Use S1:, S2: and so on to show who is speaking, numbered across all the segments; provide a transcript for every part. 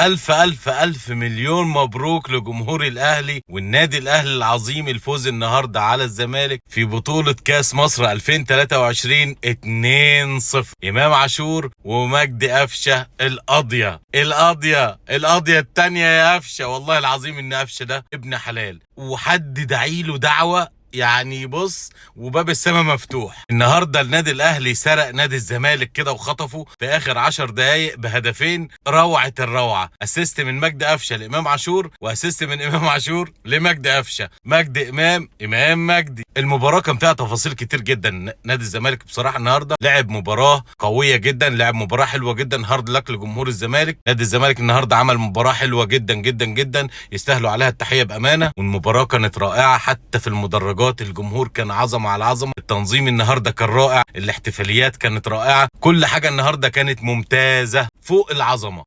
S1: ألف ألف ألف مليون مبروك لجمهور الأهلي والنادي الأهلي العظيم. الفوز النهاردة على الزمالك في بطولة كاس مصر 2023 2-0. إمام عاشور ومجدي قفشة القاضية التانية يا قفشة. والله العظيم إن قفشة ده ابن حلال وحد دعيله دعوة، يعني بص وباب السماء مفتوح. النهارده النادي الاهلي سرق نادي الزمالك كده وخطفه في اخر 10 دقايق بهدفين روعه الروعه. اسيست من مجدي قفشه لامام عاشور، واسيست من امام عاشور لمجدي قفشه. مجدي امام مجدي. المباراه كان فيها تفاصيل كتير جدا. نادي الزمالك بصراحه النهارده لعب مباراه قويه جدا، لعب مباراه حلوه جدا. هارد لك لجمهور الزمالك. نادي الزمالك النهارده عمل مباراه حلوه جدا جدا جدا، يستاهلوا عليها التحيه بامانه. والمباراه كانت رائعه حتى في المدرجات. الجمهور كان عظمه على عظمه. التنظيم النهارده كان رائع، الاحتفاليات كانت رائعه، كل حاجه النهارده كانت ممتازه فوق العظمه.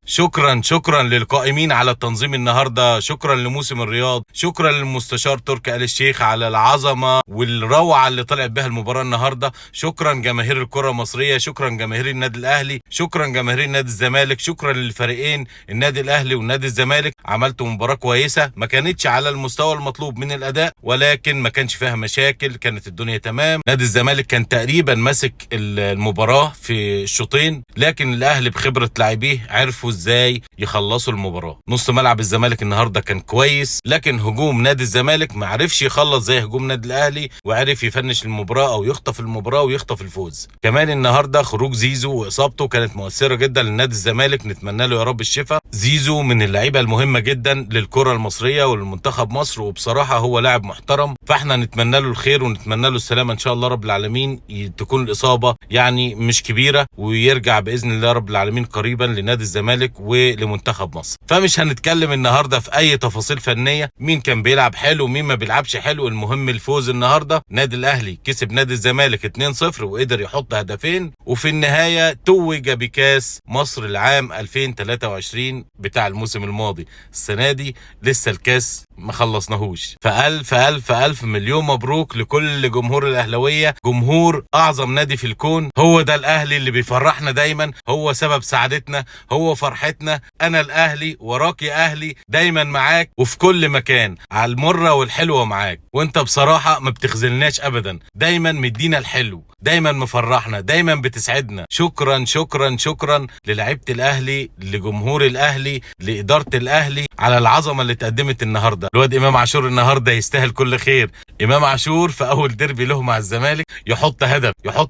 S1: شكرا للقائمين على التنظيم النهارده، شكرا لموسم الرياض، شكرا للمستشار تركي آل الشيخ على العظمه والروعه اللي طلعت بها المباراه النهارده. شكرا جماهير الكره المصريه، شكرا جماهير النادي الاهلي، شكرا جماهير نادي الزمالك، شكرا للفريقين النادي الاهلي والنادي الزمالك. عملتوا مباراه كويسه، ما كانتش على المستوى المطلوب من الاداء ولكن ما كانش فيها مشاكل، كانت الدنيا تمام. نادي الزمالك كان تقريبا ماسك المباراه في الشوطين، لكن الاهلي بخبره لاعبيه عرفوا ازاي يخلصوا المباراه. نص ملعب الزمالك النهارده كان كويس، لكن هجوم نادي الزمالك ما عرفش يخلص زي هجوم نادي الاهلي، وعرف يفنش المباراه او يخطف المباراه ويخطف الفوز. كمان النهارده خروج زيزو واصابته كانت مؤثره جدا لنادي الزمالك، نتمنى له يا رب الشفاء. زيزو من اللعيبه المهمه جدا للكره المصريه وللمنتخب مصر، وبصراحه هو لاعب محترم، فاحنا نتمنى له الخير ونتمنى له السلامه ان شاء الله رب العالمين. تكون الاصابه يعني مش كبيره ويرجع باذن الله رب العالمين قريبا لنادي الزمالك ولمنتخب مصر. فمش هنتكلم النهارده في اي تفاصيل فنيه، مين كان بيلعب حلو ومين ما بيلعبش حلو. المهم الفوز النهارده. نادي الاهلي كسب نادي الزمالك 2-0 وقدر يحط هدفين، وفي النهايه توج بكاس مصر العام 2023 بتاع الموسم الماضي. السنه دي لسه الكاس ما خلصناهوش. فألف ألف ألف مليون مبروك لكل جمهور الأهلاوية، جمهور أعظم نادي في الكون. هو ده الأهلي اللي بيفرحنا دايما، هو سبب سعادتنا، هو فرحتنا. أنا الأهلي وراك يا أهلي، دايما معاك وفي كل مكان، على المرة والحلوة معاك. وانت بصراحة ما بتخذلناش أبدا، دايما مدينا الحلو، دايما مفرحنا، دايما بتسعدنا. شكرا للاعيبه الاهلي، لجمهور الاهلي، لاداره الاهلي على العظمه اللي اتقدمت النهارده. الواد امام عاشور النهارده يستاهل كل خير. امام عاشور في اول ديربي له مع الزمالك يحط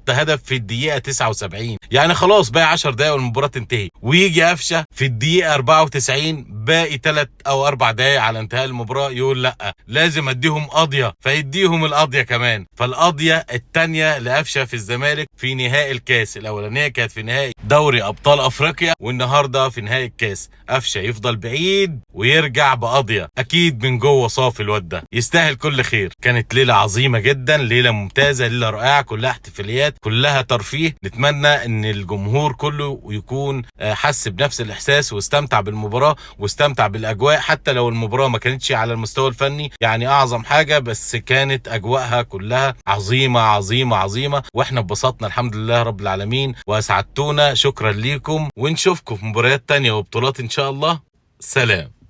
S1: هدف في الدقيقه 79، يعني خلاص باقي 10 دقايق والمباراه تنتهي، ويجي قفشه في الدقيقه 94 باقي 3 أو 4 دقايق على انتهاء المباراه يقول لا لازم اديهم قضيه، فيديهم القضيه كمان. فالقضيه الثانيه لقفشه في الزمالك في نهائي الكاس. الاولانيه كانت في نهائي دوري ابطال افريقيا، والنهارده في نهائي الكاس. قفشه يفضل بعيد ويرجع بقضيه، اكيد من جوه صافي الواد ده، يستاهل كل خير. كانت ليله عظيمه جدا، ليله ممتازه، ليله رائعه، كلها احتفاليات، كلها ترفيه. نتمنى ان الجمهور كله يكون حس بنفس الاحساس واستمتع بالمباراه واستمتع بالاجواء، حتى لو المباراه ما كانتش على المستوى الفني يعني اعظم حاجه، بس كانت اجواءها كلها عظيمه، واحنا اتبسطنا الحمد لله رب العالمين واسعدتونا. شكرا ليكم، ونشوفكم في مباريات تانية وبطولات ان شاء الله. سلام.